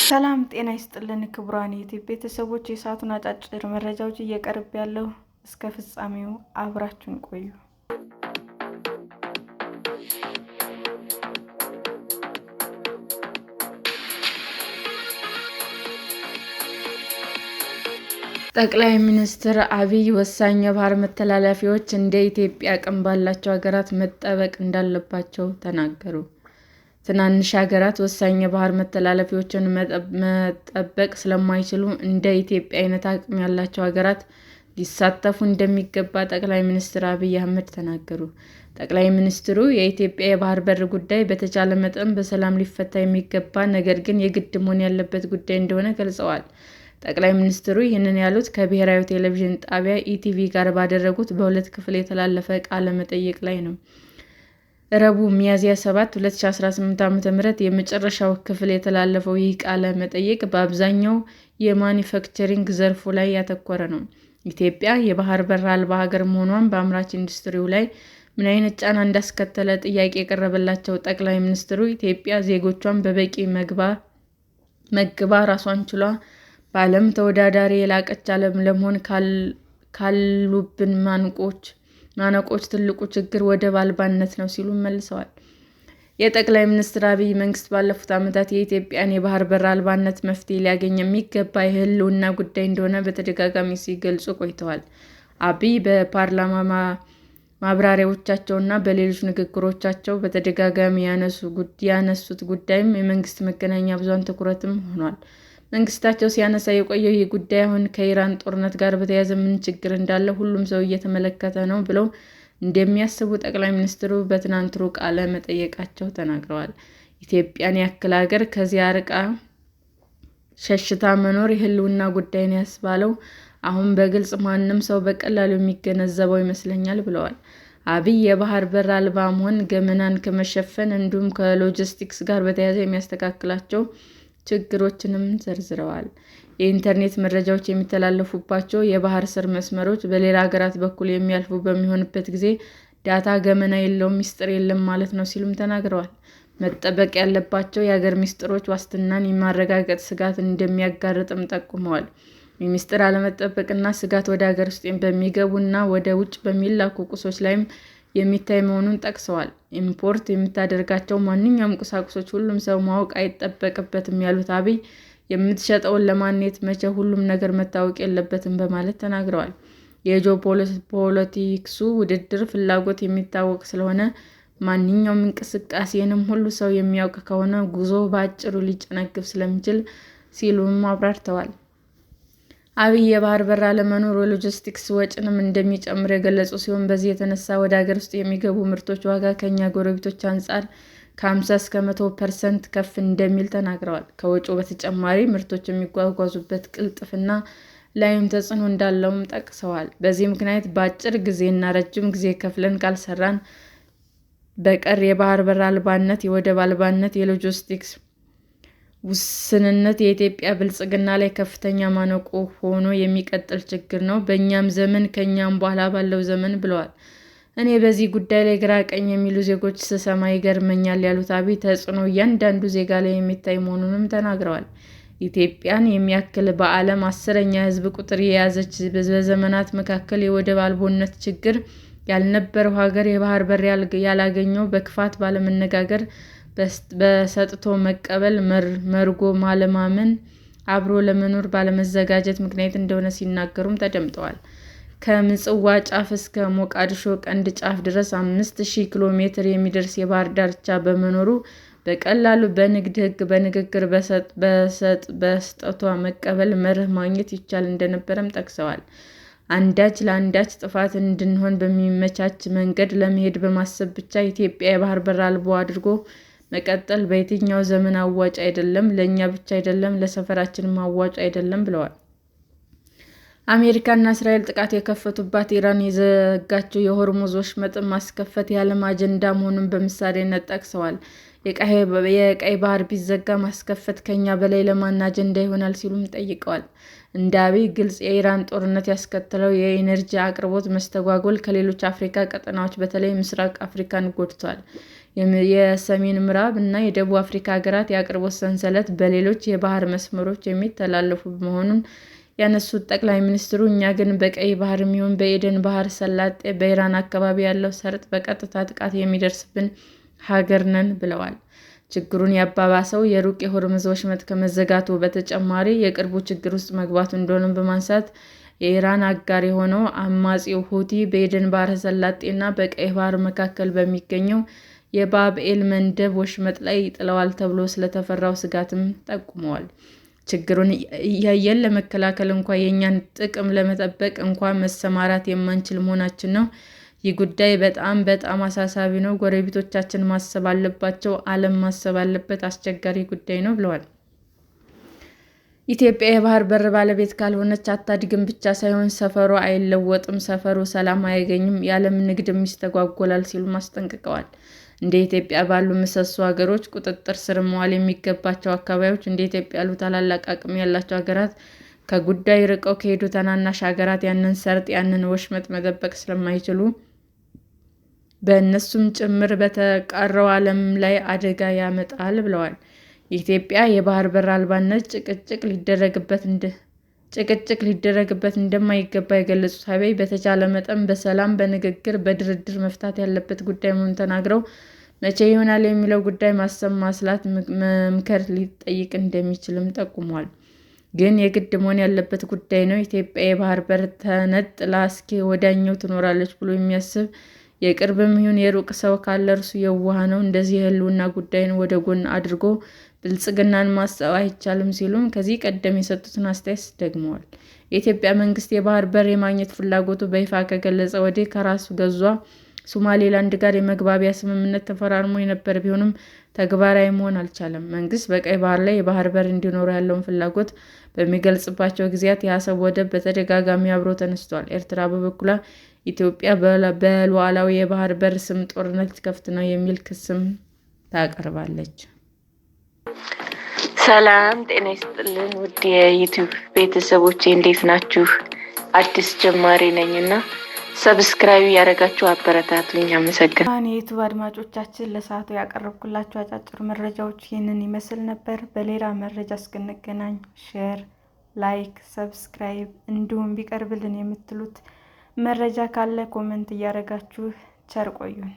ሰላም ጤና ይስጥልን ክቡራን የዩቲዩብ ቤተሰቦች፣ የሰዓቱን አጫጭር መረጃዎች እየቀርብ ያለው እስከ ፍጻሜው አብራችሁን ቆዩ። ጠቅላይ ሚኒስትር አብይ ወሳኝ የባህር መተላለፊያዎች እንደ ኢትዮጵያ አቅም ባላቸው ሀገራት መጠበቅ እንዳለባቸው ተናገሩ። ትናንሽ ሀገራት ወሳኝ የባህር መተላለፊያዎችን መጠበቅ ስለማይችሉ እንደ ኢትዮጵያ አይነት አቅም ያላቸው ሀገራት ሊሳተፉ እንደሚገባ ጠቅላይ ሚኒስትር አብይ አህመድ ተናገሩ። ጠቅላይ ሚኒስትሩ የኢትዮጵያ የባህር በር ጉዳይ በተቻለ መጠን በሰላም ሊፈታ የሚገባ ነገር ግን የግድ መሆን ያለበት ጉዳይ እንደሆነ ገልጸዋል። ጠቅላይ ሚኒስትሩ ይህንን ያሉት ከብሔራዊ ቴሌቪዥን ጣቢያ ኢቲቪ ጋር ባደረጉት በሁለት ክፍል የተላለፈ ቃለ መጠይቅ ላይ ነው። ረቡዕ ሚያዝያ 7 2018 ዓ.ም የመጨረሻው ክፍል የተላለፈው ይህ ቃለ መጠይቅ በአብዛኛው የማኒፋክቸሪንግ ዘርፉ ላይ ያተኮረ ነው። ኢትዮጵያ የባህር በር አልባ ሀገር መሆኗን በአምራች ኢንዱስትሪው ላይ ምን አይነት ጫና እንዳስከተለ ጥያቄ የቀረበላቸው ጠቅላይ ሚኒስትሩ ኢትዮጵያ ዜጎቿን በበቂ መግባ ራሷን ችላ በዓለም ተወዳዳሪ የላቀች ዓለም ለመሆን ካሉብን ማነቆች ትልቁ ችግር ወደብ አልባነት ነው ሲሉ መልሰዋል። የጠቅላይ ሚኒስትር አብይ መንግስት ባለፉት ዓመታት የኢትዮጵያን የባህር በር አልባነት መፍትሄ ሊያገኝ የሚገባ የህልውና ጉዳይ እንደሆነ በተደጋጋሚ ሲገልጹ ቆይተዋል። አብይ በፓርላማ ማብራሪያዎቻቸውና በሌሎች ንግግሮቻቸው በተደጋጋሚ ያነሱት ጉዳይም የመንግስት መገናኛ ብዙኃን ትኩረትም ሆኗል። መንግስታቸው ሲያነሳ የቆየው ይህ ጉዳይ አሁን ከኢራን ጦርነት ጋር በተያያዘ ምን ችግር እንዳለ ሁሉም ሰው እየተመለከተ ነው ብለው እንደሚያስቡ ጠቅላይ ሚኒስትሩ በትናንትናው ቃለ መጠይቃቸው ተናግረዋል። ኢትዮጵያን ያክል ሀገር ከዚያ ርቃ ሸሽታ መኖር የህልውና ጉዳይ ነው ያስባለው አሁን በግልጽ ማንም ሰው በቀላሉ የሚገነዘበው ይመስለኛል ብለዋል። አብይ የባህር በር አልባ መሆን ገመናን ከመሸፈን እንዲሁም ከሎጂስቲክስ ጋር በተያያዘ የሚያስተካክላቸው ችግሮችንም ዘርዝረዋል። የኢንተርኔት መረጃዎች የሚተላለፉባቸው የባህር ስር መስመሮች በሌላ ሀገራት በኩል የሚያልፉ በሚሆንበት ጊዜ ዳታ ገመና የለውም፣ ሚስጥር የለም ማለት ነው ሲሉም ተናግረዋል። መጠበቅ ያለባቸው የሀገር ሚስጥሮች ዋስትናን የማረጋገጥ ስጋት እንደሚያጋርጥም ጠቁመዋል። የሚስጥር አለመጠበቅና ስጋት ወደ ሀገር ውስጥ በሚገቡ እና ወደ ውጭ በሚላኩ ቁሶች ላይም የሚታይ መሆኑን ጠቅሰዋል። ኢምፖርት የምታደርጋቸው ማንኛውም ቁሳቁሶች ሁሉም ሰው ማወቅ አይጠበቅበትም ያሉት አብይ የምትሸጠውን ለማግኘት መቼ ሁሉም ነገር መታወቅ የለበትም በማለት ተናግረዋል። የጂኦፖለቲክሱ ውድድር ፍላጎት የሚታወቅ ስለሆነ ማንኛውም እንቅስቃሴንም ሁሉ ሰው የሚያውቅ ከሆነ ጉዞ በአጭሩ ሊጨነግፍ ስለሚችል ሲሉም አብራርተዋል። አብይ የባህር በር አለመኖር የሎጂስቲክስ ወጪንም እንደሚጨምር የገለጹ ሲሆን በዚህ የተነሳ ወደ ሀገር ውስጥ የሚገቡ ምርቶች ዋጋ ከእኛ ጎረቤቶች አንጻር ከ50 እስከ 100% ከፍ እንደሚል ተናግረዋል። ከወጪው በተጨማሪ ምርቶች የሚጓጓዙበት ቅልጥፍና ላይም ተጽዕኖ እንዳለውም ጠቅሰዋል። በዚህ ምክንያት በአጭር ጊዜና ረጅም ጊዜ ከፍለን ካልሰራን በቀር የባህር በር አልባነት፣ የወደብ አልባነት፣ የሎጂስቲክስ ውስንነት የኢትዮጵያ ብልጽግና ላይ ከፍተኛ ማነቆ ሆኖ የሚቀጥል ችግር ነው፣ በእኛም ዘመን ከእኛም በኋላ ባለው ዘመን ብለዋል። እኔ በዚህ ጉዳይ ላይ ግራ ቀኝ የሚሉ ዜጎች ስሰማ ይገርመኛል ያሉት አብይ ተጽዕኖ እያንዳንዱ ዜጋ ላይ የሚታይ መሆኑንም ተናግረዋል። ኢትዮጵያን የሚያክል በዓለም 10ኛ ሕዝብ ቁጥር የያዘች በዘመናት መካከል የወደብ አልቦነት ችግር ያልነበረው ሀገር የባህር በር ያላገኘው በክፋት ባለመነጋገር በሰጥቶ መቀበል መርጎ ባለማመን አብሮ ለመኖር ባለመዘጋጀት ምክንያት እንደሆነ ሲናገሩም ተደምጠዋል። ከምጽዋ ጫፍ እስከ ሞቃዲሾ ቀንድ ጫፍ ድረስ 5000 ኪሎ ሜትር የሚደርስ የባህር ዳርቻ በመኖሩ በቀላሉ በንግድ ሕግ፣ በንግግር፣ በሰጥቶ መቀበል መርህ ማግኘት ይቻል እንደነበረም ጠቅሰዋል። አንዳች ለአንዳች ጥፋት እንድንሆን በሚመቻች መንገድ ለመሄድ በማሰብ ብቻ ኢትዮጵያ የባህር በር አልባ አድርጎ መቀጠል በየትኛው ዘመን አዋጭ አይደለም፣ ለእኛ ብቻ አይደለም፣ ለሰፈራችንም አዋጭ አይደለም ብለዋል። አሜሪካና እስራኤል ጥቃት የከፈቱባት ኢራን የዘጋችው የሆርሙዝ ወሽመጥን ማስከፈት የዓለም አጀንዳ መሆኑን በምሳሌነት ጠቅሰዋል። የቀይ ባህር ቢዘጋ ማስከፈት ከኛ በላይ ለማን አጀንዳ ይሆናል ሲሉም ጠይቀዋል። እንደ አብይ ግልጽ የኢራን ጦርነት ያስከተለው የኢነርጂ አቅርቦት መስተጓጎል ከሌሎች አፍሪካ ቀጠናዎች በተለይ ምስራቅ አፍሪካን ጎድቷል። የሰሜን ምዕራብ እና የደቡብ አፍሪካ ሀገራት የአቅርቦት ሰንሰለት በሌሎች የባህር መስመሮች የሚተላለፉ መሆኑን ያነሱት ጠቅላይ ሚኒስትሩ እኛ ግን በቀይ ባህርም ይሁን በኤደን ባህረ ሰላጤ በኢራን አካባቢ ያለው ሰርጥ በቀጥታ ጥቃት የሚደርስብን ሀገር ነን ብለዋል። ችግሩን ያባባሰው የሩቅ የሆርሙዝ ወሽመጥ ከመዘጋቱ በተጨማሪ የቅርቡ ችግር ውስጥ መግባቱ እንደሆነ በማንሳት የኢራን አጋር የሆነው አማጺው ሁቲ በኤደን ባህረ ሰላጤ እና በቀይ ባህር መካከል በሚገኘው የባብ-ኤል መንደብ ወሽመጥ ላይ ይጥለዋል ተብሎ ስለተፈራው ስጋትም ጠቁመዋል። ችግሩን እያየን ለመከላከል እንኳ የእኛን ጥቅም ለመጠበቅ እንኳ መሰማራት የማንችል መሆናችን ነው። ይህ ጉዳይ በጣም አሳሳቢ ነው። ጎረቤቶቻችን ማሰብ አለባቸው። ዓለም ማሰብ አለበት። አስቸጋሪ ጉዳይ ነው ብለዋል። ኢትዮጵያ የባህር በር ባለቤት ካልሆነች አታድግም ብቻ ሳይሆን ሰፈሩ አይለወጥም፣ ሰፈሩ ሰላም አያገኝም፣ የዓለም ንግድም ይስተጓጎላል ሲሉም አስጠንቅቀዋል። እንደ ኢትዮጵያ ባሉ ምሰሶ ሀገሮች ቁጥጥር ስር መዋል የሚገባቸው አካባቢዎች እንደ ኢትዮጵያ ያሉ ታላላቅ አቅም ያላቸው ሀገራት ከጉዳዩ ርቀው ከሄዱ ትናንሽ ሀገራት ያንን ሰርጥ ያንን ወሽመጥ መጠበቅ ስለማይችሉ በእነሱም ጭምር በተቀረው ዓለም ላይ አደጋ ያመጣል ብለዋል። የኢትዮጵያ የባህር በር አልባነት ጭቅጭቅ ሊደረግበት እንደማይገባ የገለጹት አብይ በተቻለ መጠን በሰላም፣ በንግግር፣ በድርድር መፍታት ያለበት ጉዳይ መሆኑን ተናግረው መቼ ይሆናል የሚለው ጉዳይ ማሰብ፣ ማስላት፣ መምከር ሊጠይቅ እንደሚችልም ጠቁመዋል። ግን የግድ መሆን ያለበት ጉዳይ ነው። ኢትዮጵያ የባህር በር ተነጥላ እስከ ወዲያኛው ትኖራለች ብሎ የሚያስብ የቅርብም ይሁን የሩቅ ሰው ካለ እርሱ የዋህ ነው። እንደዚህ የህልውና ጉዳይን ወደ ጎን አድርጎ ብልጽግናን ማሰብ አይቻልም ሲሉም ከዚህ ቀደም የሰጡትን አስተያየት ደግመዋል። የኢትዮጵያ መንግስት የባህር በር የማግኘት ፍላጎቱ በይፋ ከገለጸ ወዲህ ከራሱ ገዟ ሶማሌላንድ ጋር የመግባቢያ ስምምነት ተፈራርሞ የነበር ቢሆንም ተግባራዊ መሆን አልቻለም። መንግስት በቀይ ባህር ላይ የባህር በር እንዲኖረው ያለውን ፍላጎት በሚገልጽባቸው ጊዜያት የአሰብ ወደብ በተደጋጋሚ አብሮ ተነስቷል። ኤርትራ በበኩሏ ኢትዮጵያ በሉዓላዊ የባህር በር ስም ጦርነት ልትከፍት ነው የሚል ክስም ታቀርባለች። ሰላም ጤና ይስጥልን ውድ የዩቲዩብ ቤተሰቦቼ እንዴት ናችሁ? አዲስ ጀማሪ ነኝና ሰብስክራይብ ያደረጋችሁ አበረታቱኝ። አመሰግናለሁ። የዩቲዩብ አድማጮቻችን ለሰዓቱ ያቀረብኩላችሁ አጫጭር መረጃዎች ይህንን ይመስል ነበር። በሌላ መረጃ እስክንገናኝ ሼር፣ ላይክ፣ ሰብስክራይብ እንዲሁም ቢቀርብልን የምትሉት መረጃ ካለ ኮሜንት እያደረጋችሁ ቸር ቆዩን።